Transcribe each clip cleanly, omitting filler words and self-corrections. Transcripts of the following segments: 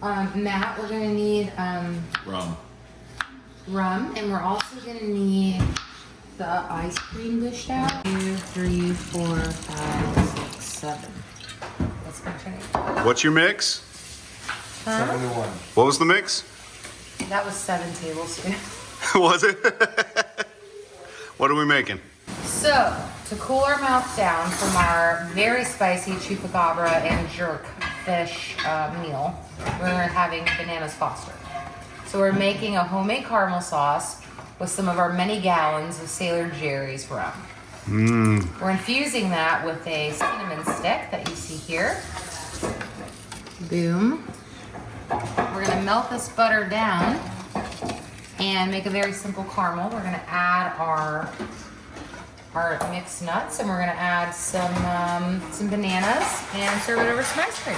Matt, we're gonna need rum, and we're also gonna need the ice cream dished out. 2, 3, 4, 5, 6, 7. That's my turn. What's your mix? 71. What was the mix? That was 7 tablespoons. Was it? What are we making? So, to cool our mouth down from our very spicy chupacabra and jerk fish meal, we're having bananas Foster. So we're making a homemade caramel sauce with some of our many gallons of Sailor Jerry's rum. We're infusing that with a cinnamon stick that you see here. Boom. We're gonna melt this butter down and make a very simple caramel. We're gonna add our mixed nuts, and we're gonna add some bananas and serve it over some ice cream.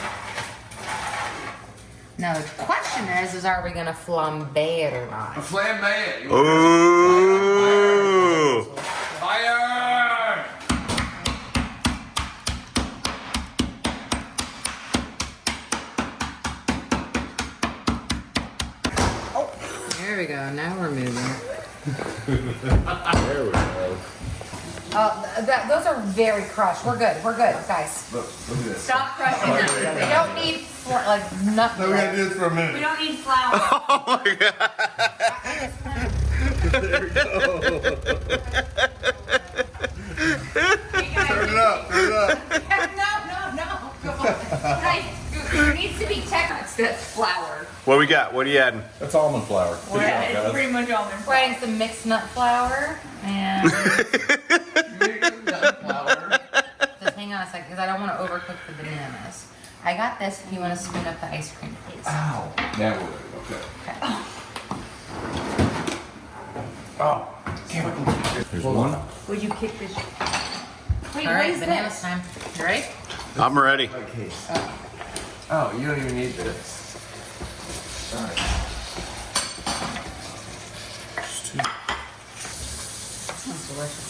Now the question is are we gonna flambe it or not? Flambe it. Ooh! Fire! There we go. Now we're moving. There we go. Those are very crushed. We're good. We're good, guys. Look at this. Stop crushing them. We don't need nothing. No, we gotta do this for a minute. We don't need flour. Oh my god! There we go. Hey, guys. Turn it up. Turn it up. No. Come on. Guys, there needs to be Tex that's flour. What we got? What are you adding? That's almond flour. Yeah, it's pretty much almond We're adding some mixed nut flour and just hang on a second because I don't want to overcook the bananas. I got this if you want to spoon up the ice cream, please. Ow. Now we're ready. Okay. Okay. Oh, damn it. There's one. Would you kick this? Wait, All what right, is bananas this? time. You ready? I'm ready. Okay. Oh, you don't even need this. All right. Smells delicious.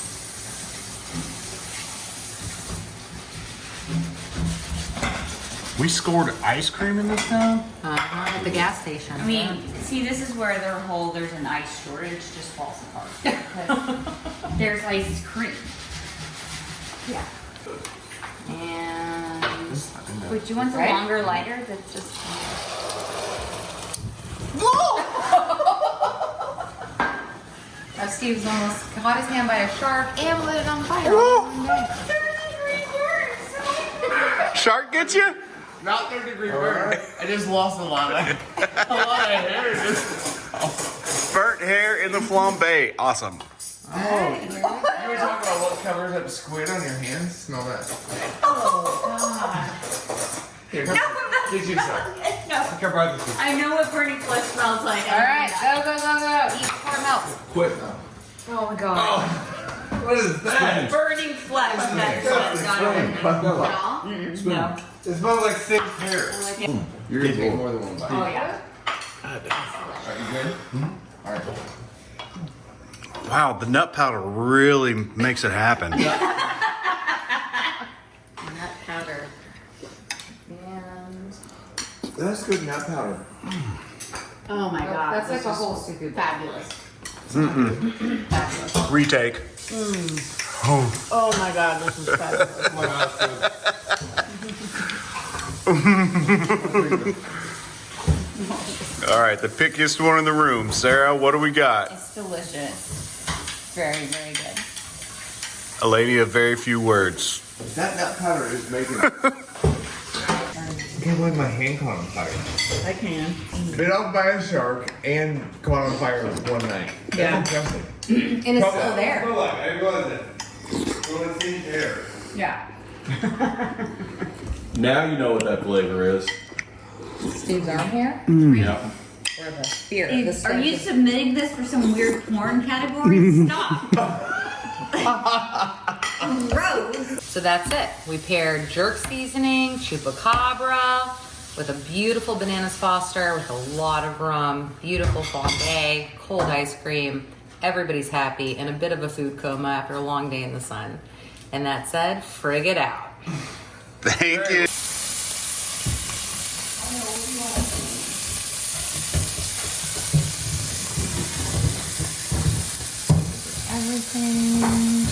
We scored ice cream in this town? At the gas station. I mean, see, this is where there's an ice shortage, just falls apart. Because there's ice cream. Yeah. And Wait, do you want the Right? longer lighter that's just... Steve's almost caught his hand by a shark and lit it on fire. Shark gets you? Not 3rd-degree burn. I just lost a lot of hair. Burnt hair in the flambe. Awesome. You were talking about what covers up squid on your hands? Smell that. Here, get you some. No. Come right this way. I know what burning flesh smells like. All right, go. Eat before it melts. Quit now. Oh my god. Oh, what is that? Burning flesh. That's not No. It smells like thick hair. You're gonna take more than one bite. Oh, yeah. Are you good? All right. Wow, the nut powder really makes it happen. Nut powder. And That's good nut powder. Oh my god. that's like this a is whole scoop. Fabulous. Retake. Oh my god, this is fabulous. My mouth's good. All right, the pickiest one in the room. Sarah, what do we got? It's delicious. Very, very good. A lady of very few words. That nut powder is making it. I can't believe my hand caught on fire. I can. Bit off by a shark and caught on fire one night. Yeah. That's impressive. And it's still there. Yeah. Now you know what that flavor is. Steve's arm hair. Yeah. Or the spear. Are you submitting this for some weird porn category? Stop. Gross. So that's it. We paired jerk seasoning, chupacabra, with a beautiful bananas Foster, with a lot of rum, beautiful flambe, cold ice cream. Everybody's happy, and a bit of a food coma after a long day in the sun. And that said, frig it out. Thank you. everything.